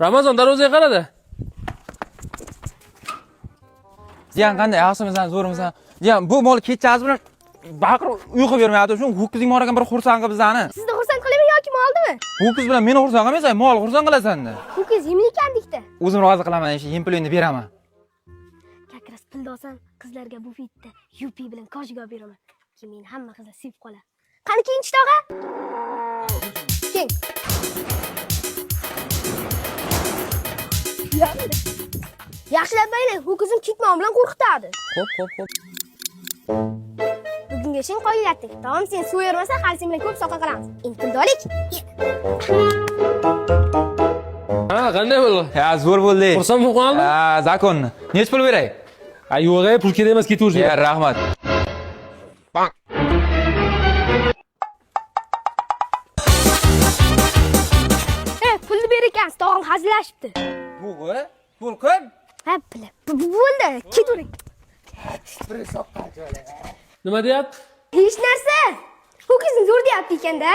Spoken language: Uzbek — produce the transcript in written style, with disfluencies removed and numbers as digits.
Ramazon darvozaga qaradi. Jiyan qanday? Yaxshimisan, zo'rmisan? Jiyan, bu mol kechasi bilan baqirib uyqu bermayapti. Shu ho'kizing moragan bir xursand qilib bizani. Sizni xursand qilaman yoki moldimi? Ho'kiz bilan meni xursand qilmaysan, mol xursand qilasan-da. Ho'kiz yemlikandikda. O'zim rozi qilaman, yem pulingni beraman. Kakras pulni olsam, qizlarga bu fitda yupi bilan koshiga olib beraman. Keyin hamma qizlar sevib qoladi. Qani keyinchi tog'a? Keng. Yaxshilab baylang, ho'kizim kitmon bilan qo'rqitadi. Xo'p. Bugunga ishing qo'yiladi. Tamam, sen suv bermasa, hali sen bilan ko'p soqa qilamiz. Intildolik. Ha, qanday bo'ldi? Ha, zo'r bo'ldi. Xursand bo'lib qolding? Ha, zakonni. Nech pul beray? Yo'q, pul kerak emas, ketaver. Ya, rahmat. Pulni ber ekansiz, tog'am hazillashibdi. Bu-ku? Pul ko'p? Ha, bo'ldi, ketavering. Bir hisob qilib. Nima deyapti? Hech narsa. Ho'kizni zo'r deyapti ekanda.